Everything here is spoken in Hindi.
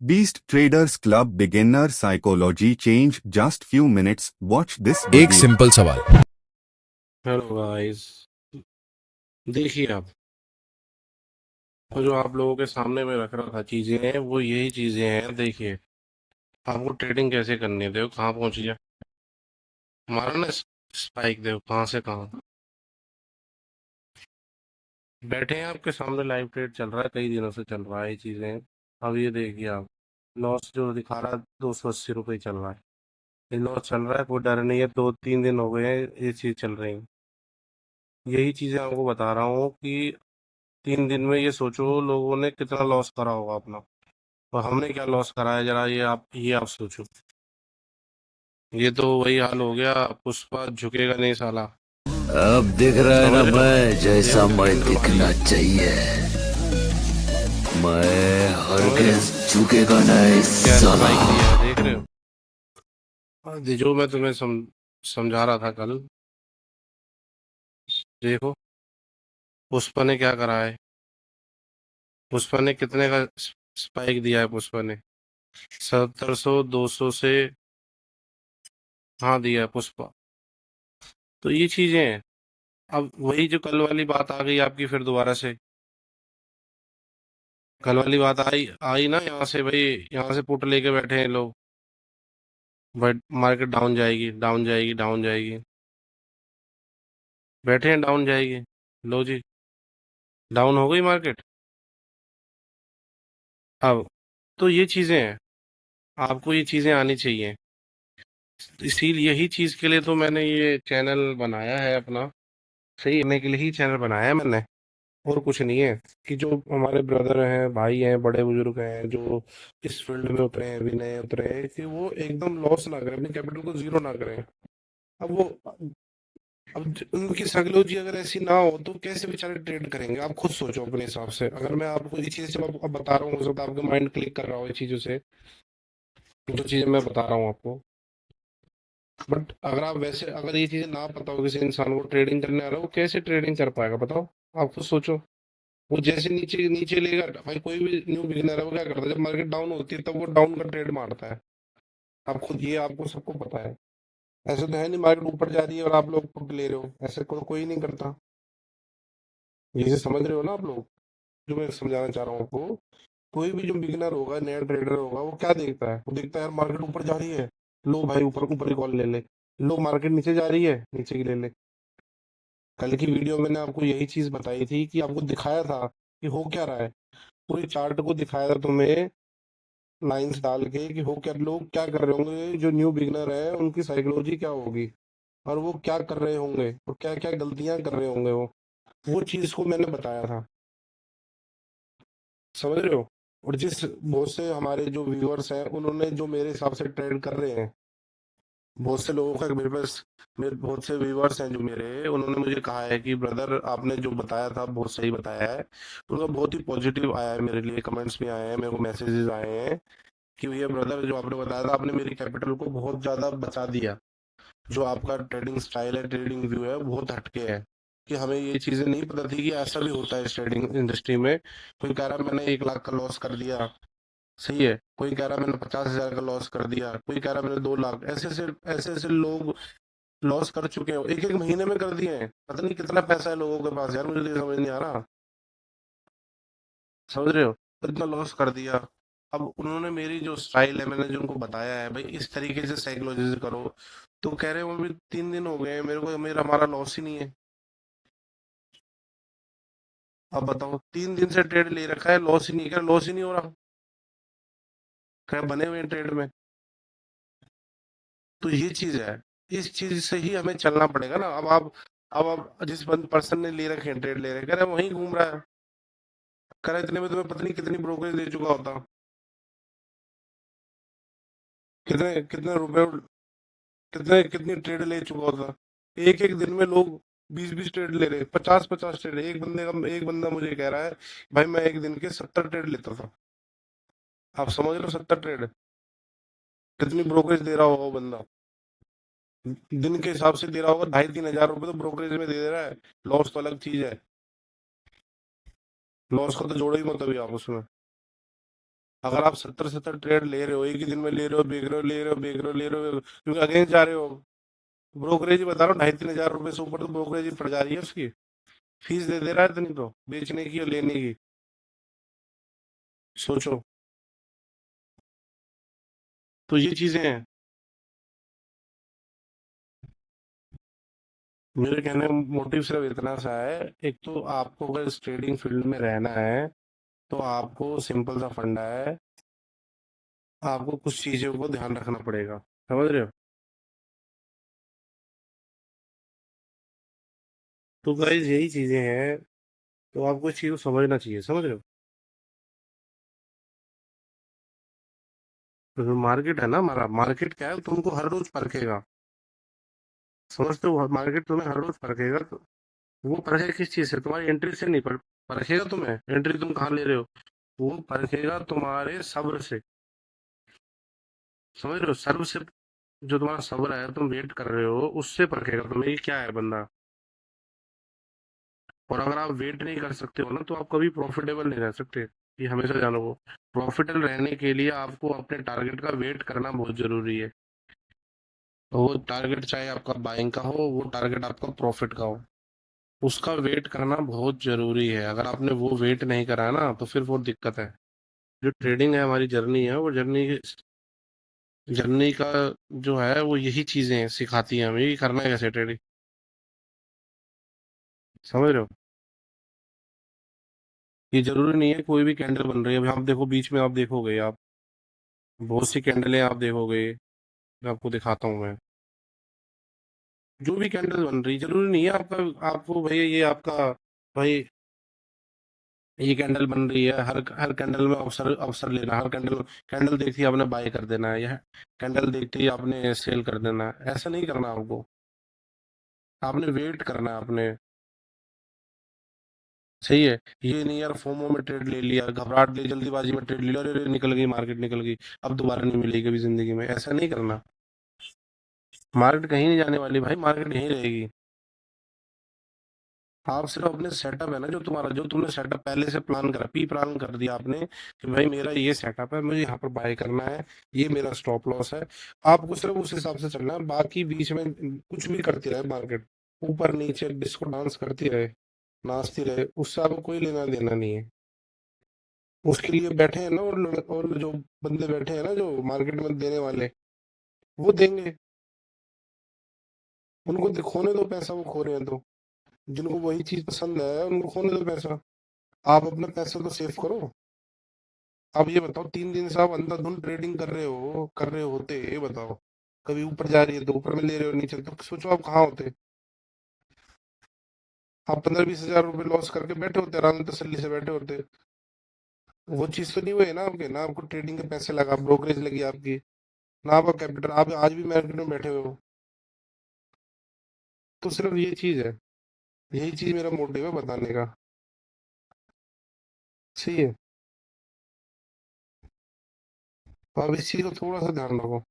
Beast Traders Club beginner psychology change just few minutes. Watch this एक video. सिंपल सवाल। हेलो गाइस, देखिए आप जो आप लोगों के सामने में रख रहा था चीजें हैं, वो यही चीजें हैं। देखिए आपको ट्रेडिंग कैसे करनी है, देखो कहाँ पहुंच गया हमारा ना स्पाइक। देखो कहाँ से कहाँ बैठे हैं, आपके सामने लाइव ट्रेड चल रहा है, कई दिनों से चल रहा है ये चीजें। अब ये देखिए आप, लॉस जो दिखा रहा है 280 रुपये चल रहा है। ये लॉस चल रहा है, कोई डर नहीं है। 2-3 दिन हो गए हैं ये चीज चल रही है। यही चीजें आपको बता रहा हूँ कि 3 दिन में ये सोचो लोगों ने कितना लॉस करा होगा अपना, और हमने क्या लॉस करा है। जरा ये आप सोचो। ये तो वही हाल हो गया, पुष्पा झुकेगा नहीं साला। अब दिख रहा है ना समझ रहे हो? मैं जैसा देखो मैं कितने लोग भाग दिखना गए। चाहिए। मैं समझ रहे हो? हरगिज झुकेगा नहीं क्या साला। स्पाइक दिया है, देख रहे हो? जो मैं तुम्हें समझा रहा था कल, देखो पुष्पा ने क्या करा है। पुष्पा ने कितने का स्पाइक दिया है? पुष्पा ने 1700 200 से, हाँ दिया है पुष्पा। तो ये चीजें हैं। अब वही जो कल वाली बात आ गई आपकी फिर दोबारा से। कल वाली बात आई आई ना यहाँ से, भाई यहाँ से पुट लेके बैठे हैं लोग। बट मार्केट डाउन जाएगी, डाउन जाएगी, डाउन जाएगी, बैठे हैं डाउन जाएगी। लो जी, डाउन हो गई मार्केट। अब तो ये चीजें हैं, आपको ये चीजें आनी चाहिए। इसीलिए यही चीज के लिए तो मैंने ये चैनल बनाया है अपना। सही करने के लिए ही चैनल बनाया है मैंने, और कुछ नहीं है। कि जो हमारे ब्रदर हैं, भाई हैं, बड़े बुजुर्ग हैं, जो इस फील्ड में उतरे हैं, अभी नए उतरे हैं, कि वो एकदम लॉस ना करें, अपने कैपिटल को जीरो ना करें। अब वो उनकी साइकोलॉजी अगर ऐसी ना हो तो कैसे बेचारे ट्रेड करेंगे? आप खुद सोचो अपने हिसाब से। अगर मैं आपको ये चीज़ जब अब बता रहा हूँ, हो सकता है आपका माइंड क्लिक कर रहा हो ये चीज़ों से, जो चीज़ें मैं बता रहा हूँ आपको। बट अगर आप वैसे, अगर ये चीज़ें ना पता हो किसी इंसान को ट्रेडिंग करने आ रहा है, वो कैसे ट्रेडिंग कर पाएगा बताओ? आप खुद सोचो। वो जैसे नीचे नीचे लेगा, भाई कोई भी न्यू बिगिनर है वो क्या करता है, जब मार्केट डाउन होती है तब वो डाउन का ट्रेड मारता है। आप खुद, ये आपको सबको पता है। ऐसे तो है नहीं मार्केट ऊपर जा रही है और आप लोग पुट ले रहे हो, ऐसे कोई नहीं करता। ये समझ रहे हो ना आप लोग, जो मैं समझाना चाह रहा हूँ आपको? कोई भी जो बिगिनर होगा, नया ट्रेडर होगा, वो क्या देखता है? वो देखता है यार मार्केट ऊपर जा रही है, लो भाई ऊपर ऊपर की कॉल ले ले। लो मार्केट नीचे जा रही है, नीचे की ले ले। कल की वीडियो में मैंने आपको यही चीज बताई थी, कि आपको दिखाया था कि हो क्या रहा है। पूरी चार्ट को दिखाया था तुम्हें, लाइंस डाल के, कि हो क्या, लोग क्या कर रहे होंगे, जो न्यू बिगिनर है उनकी साइकोलॉजी क्या होगी, और वो क्या कर रहे होंगे, और क्या क्या गलतियां कर रहे होंगे। वो चीज को मैंने बताया था। समझ रहे हो? और जिस, बहुत से हमारे जो व्यूअर्स हैं, उन्होंने जो मेरे हिसाब से ट्रेड कर रहे हैं, बहुत से लोगों का मेरे पास, मेरे बहुत से व्यूअर्स हैं जो मेरे, उन्होंने मुझे कहा है कि ब्रदर आपने जो बताया था बहुत सही बताया है। उनका बहुत ही पॉजिटिव आया है मेरे लिए, कमेंट्स भी आए हैं, मेरे को मैसेजेस आए हैं कि भैया ब्रदर जो आपने बताया था, आपने मेरी कैपिटल को बहुत ज़्यादा बचा दिया। जो आपका ट्रेडिंग स्टाइल है, ट्रेडिंग व्यू है, बहुत हटके है। कि हमें ये चीज़ें नहीं पता थी कि ऐसा भी होता है इस ट्रेडिंग इंडस्ट्री में। कोई कह रहा है मैंने 1 लाख का लॉस कर दिया, सही है। कोई कह रहा है मैंने 50,000 का लॉस कर दिया, कोई कह रहा है मैंने 2 लाख। ऐसे ऐसे लोग लॉस कर चुके हैं, एक एक महीने में कर दिए हैं। पता नहीं कितना पैसा है लोगों के पास यार, मुझे तो ये समझ नहीं आ रहा। समझ रहे हो? तो इतना लॉस कर दिया। अब उन्होंने मेरी जो स्टाइल है, मैंने जो उनको बताया है भाई इस तरीके से साइकोलॉजी से करो, तो कह रहे हो अभी 3 दिन हो गए हैं मेरे को, मेरा हमारा लॉस ही नहीं है। अब बताओ, 3 दिन से ट्रेड ले रखा है, लॉस ही नहीं, क्या लॉस ही नहीं हो रहा? क्या बने हुए हैं ट्रेड में? तो ये चीज है, इस चीज से ही हमें चलना पड़ेगा ना। अब आप जिस पर्सन ने ले रखे हैं, ट्रेड ले रखे हैं, वहीं घूम रहा है, कह रहा है इतने में तुम्हें पता नहीं कितनी ब्रोकरेज दे चुका होता, कितने कितने रुपए, कितनी ट्रेड ले चुका होता। एक एक दिन में लोग 20-20 ट्रेड ले रहे, 50-50 ट्रेड। एक बंदा मुझे कह रहा है भाई मैं एक दिन के 70 ट्रेड लेता था। आप समझ लो 70 ट्रेड कितनी ब्रोकरेज दे रहा होगा वो बंदा। दिन के हिसाब से दे रहा होगा, 2,500-3,000 रुपए तो ब्रोकरेज में दे रहा है। लॉस तो अलग चीज है, लॉस को तो जोड़ो ही मत अभी आप उसमें। अगर आप 70-70 ट्रेड ले रहे हो, एक ही दिन में ले रहे हो, बेच रहे हो, ले रहे हो, बेच रहे हो, ले रहे हो, क्योंकि अगेंस्ट जा रहे हो। ब्रोकरेज ही बता रहा हूँ, 2,500-3,000 रुपए से ऊपर तो ब्रोकरेज ही पड़ जा रही है उसकी। फीस दे दे रहा है इतनी तो, बेचने की और लेने की। सोचो। तो ये चीजें हैं। मेरे कहने का मोटिव सिर्फ इतना सा है, एक तो आपको अगर इस ट्रेडिंग फील्ड में रहना है, तो आपको सिंपल सा फंडा है, आपको कुछ चीज़ों को ध्यान रखना पड़ेगा। समझ रहे हो? तो गाइस यही चीज़ें हैं, तो आपको इस चीज़ को समझना चाहिए। समझ रहे हो? तो जो मार्केट है ना हमारा, मार्केट क्या है, तुमको हर रोज परखेगा। समझते हो? मार्केट तुम्हें हर रोज परखेगा। तो वो परखेगा किस चीज़ से? तुम्हारी एंट्री से नहीं परखेगा तुम्हें। एंट्री तुम कहाँ ले रहे हो? वो परखेगा तुम्हारे सब्र से। समझ रहे हो? सब्र से। जो तुम्हारा सब्र है, तुम वेट कर रहे हो, उससे परखेगा तुम्हें ये क्या है बंदा। और अगर आप वेट नहीं कर सकते हो ना, तो आप कभी प्रॉफिटेबल नहीं रह सकते। ये हमेशा जानो। वो प्रॉफिटेबल रहने के लिए आपको अपने टारगेट का वेट करना बहुत जरूरी है। तो वो टारगेट चाहे आपका बाइंग का हो, वो टारगेट आपका प्रॉफिट का हो, उसका वेट करना बहुत जरूरी है। अगर आपने वो वेट नहीं करा है ना, तो फिर वो दिक्कत है। जो ट्रेडिंग है, हमारी जर्नी है, वो जर्नी जर्नी का जो है, वो यही चीजें सिखाती हैं हमें कि करना है कैसे ट्रेडिंग। समझ रहे हो? ये जरूरी नहीं है कोई भी कैंडल बन रही है। अभी आप देखो, बीच में आप देखोगे, आप बहुत सी कैंडलें आप देखोगे। मैं आपको दिखाता हूँ मैं। जो भी कैंडल बन रही, जरूरी नहीं है आपका, आपको भैया ये आपका, भाई ये कैंडल बन रही है, हर हर कैंडल में अवसर अवसर लेना। हर कैंडल कैंडल देखती है आपने बाय कर देना है, यह कैंडल देखते ही आपने सेल कर देना है। ऐसा नहीं करना आपको। आपने वेट करना है आपने। सही है। ये नहीं यार, फोमो में ट्रेड ले लिया, घबराहट ले, जल्दीबाजी में ट्रेड ले लिया, अरे निकल गई मार्केट, निकल गई, अब दोबारा नहीं मिलेगी कभी जिंदगी में। ऐसा नहीं करना। मार्केट कहीं नहीं जाने वाली भाई, मार्केट यहीं रहेगी। आप सिर्फ अपने सेटअप है ना, जो तुम्हारा, जो तुमने सेटअप पहले से प्लान करा, पी प्लान कर दिया आपने कि भाई मेरा ये सेटअप है, मुझे यहाँ पर बाय करना है, ये मेरा स्टॉप लॉस है। आपको सिर्फ उस हिसाब से चलना है। बाकी बीच में कुछ भी करती रहे मार्केट, ऊपर नीचे डिस्को डांस करती रहे, नाचती रहे, उससे आपको कोई लेना देना नहीं है। उसके लिए बैठे हैं ना, और जो बंदे बैठे हैं ना, जो मार्केट में देने वाले, वो देंगे। उनको खोने दो पैसा, वो खो रहे हैं तो। जिनको वही चीज पसंद है, उनको खोने दो पैसा। आप अपना पैसा तो सेव करो। आप ये बताओ, 3 दिन से आप अंधाधुंध ट्रेडिंग कर रहे होते, ये बताओ, कभी ऊपर जा रही है तो ऊपर में ले रहे हो, नीचे तो सोचो आप कहाँ होते। आप 15-20 हजार रुपए लॉस करके बैठे होते, आराम तसल्ली से बैठे होते। वो चीज तो नहीं हुई ना आपके, ना आपको ट्रेडिंग के पैसे लगा, ब्रोकरेज लगी आपकी, ना आपका कैपिटल, आप आज भी मार्केट में बैठे हुए हो। तो सिर्फ ये चीज है, यही चीज मेरा मोटिव है बताने का। सही है। तो आप इस चीज को थोड़ा सा ध्यान रखो।